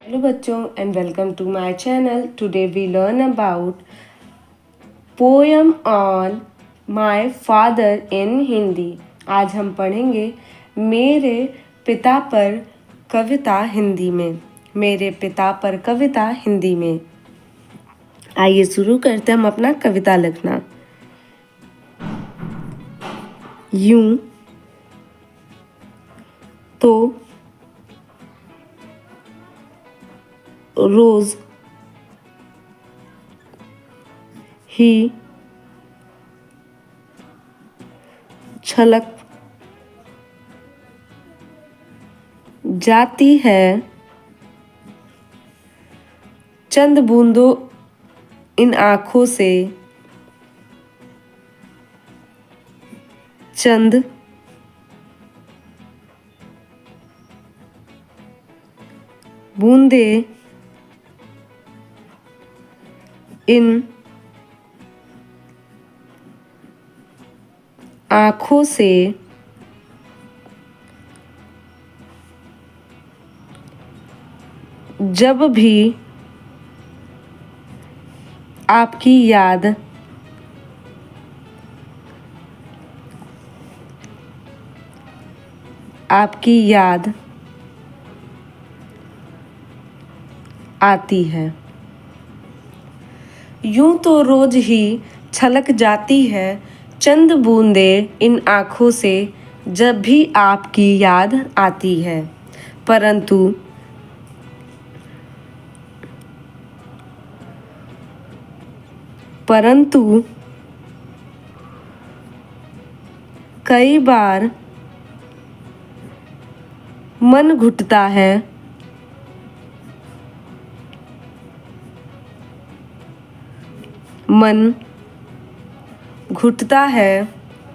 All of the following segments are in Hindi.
Hello बच्चों and welcome to my channel. Today we learn about poem on my father in Hindi. आज हम पढ़ेंगे मेरे पिता पर कविता हिंदी में. मेरे पिता पर कविता हिंदी में. आइए शुरू करते हैं हम अपना कविता लिखना. यूं तो रोज ही छलक जाती है चंद बूंदों इन आँखों से, चंद बूंदे इन आँखों से जब भी आपकी याद आती है. यूं तो रोज ही छलक जाती है चंद बूंदे इन आँखों से जब भी आपकी याद आती है, परंतु कई बार मन घुटता है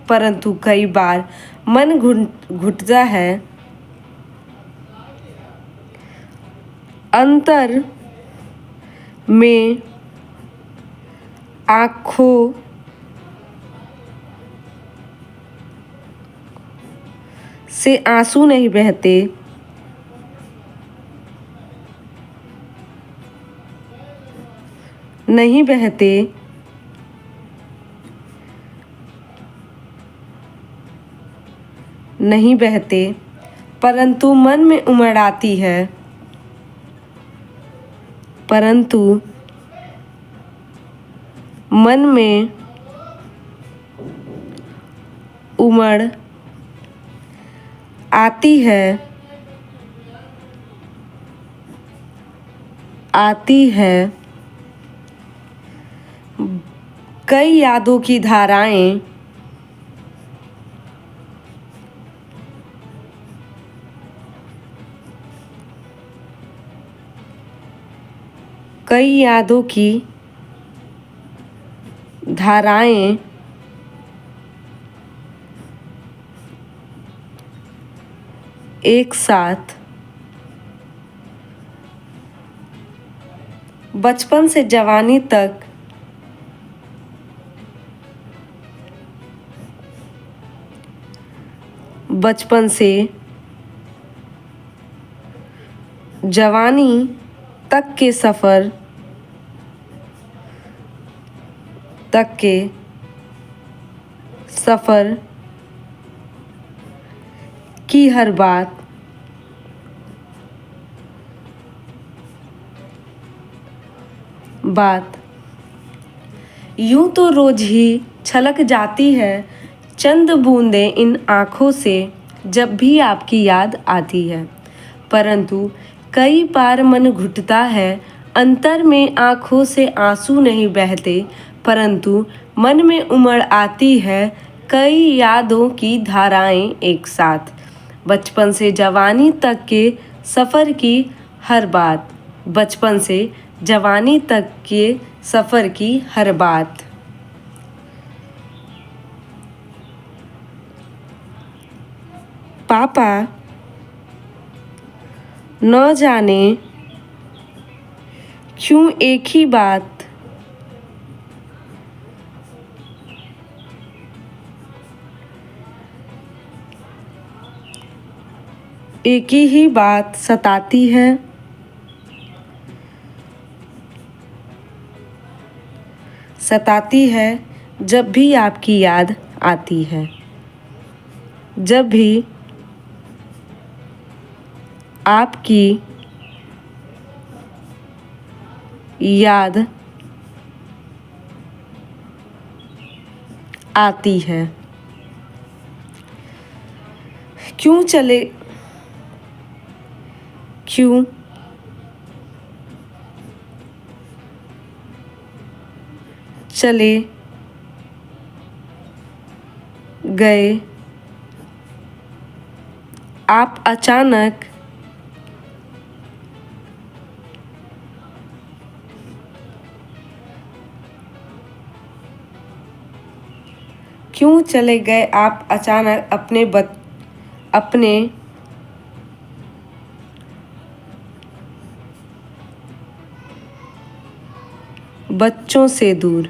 परंतु कई बार मन घुटता है. अंतर में आँखों से आंसू नहीं बहते, परंतु मन में उमड़ आती है, आती है कई यादों की धाराएं एक साथ बचपन से जवानी तक के सफर की हर बात यूं तो रोज ही छलक जाती है चंद बूंदे इन आँखों से जब भी आपकी याद आती है, परंतु कई बार मन घुटता है. अंतर में आँखों से आंसू नहीं बहते, परंतु मन में उमड़ आती है कई यादों की धाराएं एक साथ. बचपन से जवानी तक के सफ़र की हर बात. पापा न जाने क्यों एक ही बात सताती है. सताती है जब भी आपकी याद आती है। जब भी आपकी याद आती है। क्यों चले गए आप अचानक क्यों चले गए आप अचानक अपने बच्चों से दूर।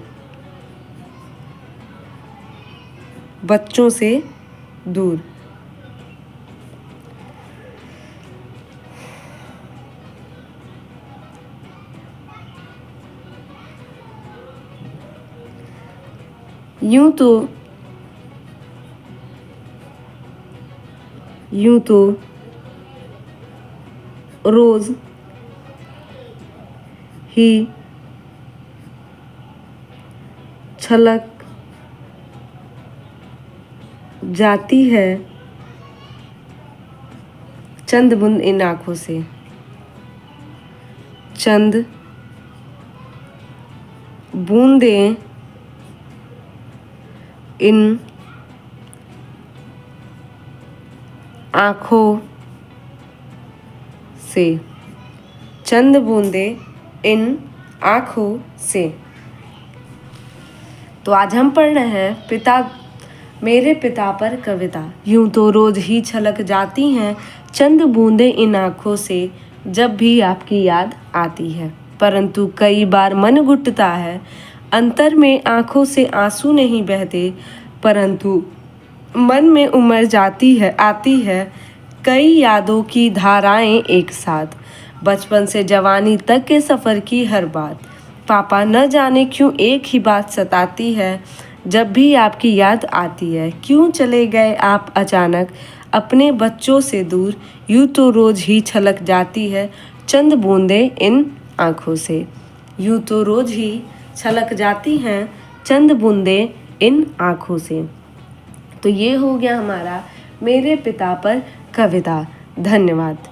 यूं तो रोज ही छलक जाती है चंद बूंद इन आँखों से। चंद बूंदें इन आँखों से। चंद बूंदें इन आँखों से। तो आज हम पढ़ रहे हैं मेरे पिता पर कविता। यूं तो रोज ही छलक जाती हैं चंद बूंदें इन आँखों से जब भी आपकी याद आती है, परंतु कई बार मन घुटता है। अंतर में आँखों से आंसू नहीं बहते, परंतु मन में उमड़ आती है कई यादों की धाराएं एक साथ। बचपन से जवानी तक के सफ़र की हर बात। पापा न जाने क्यों एक ही बात सताती है जब भी आपकी याद आती है। क्यों चले गए आप अचानक अपने बच्चों से दूर। यूं तो रोज ही छलक जाती है चंद बूंदें इन आँखों से। यूं तो रोज ही छलक जाती हैं चंद बूंदें इन आँखों से। तो ये हो गया हमारा मेरे पिता पर कविता। धन्यवाद।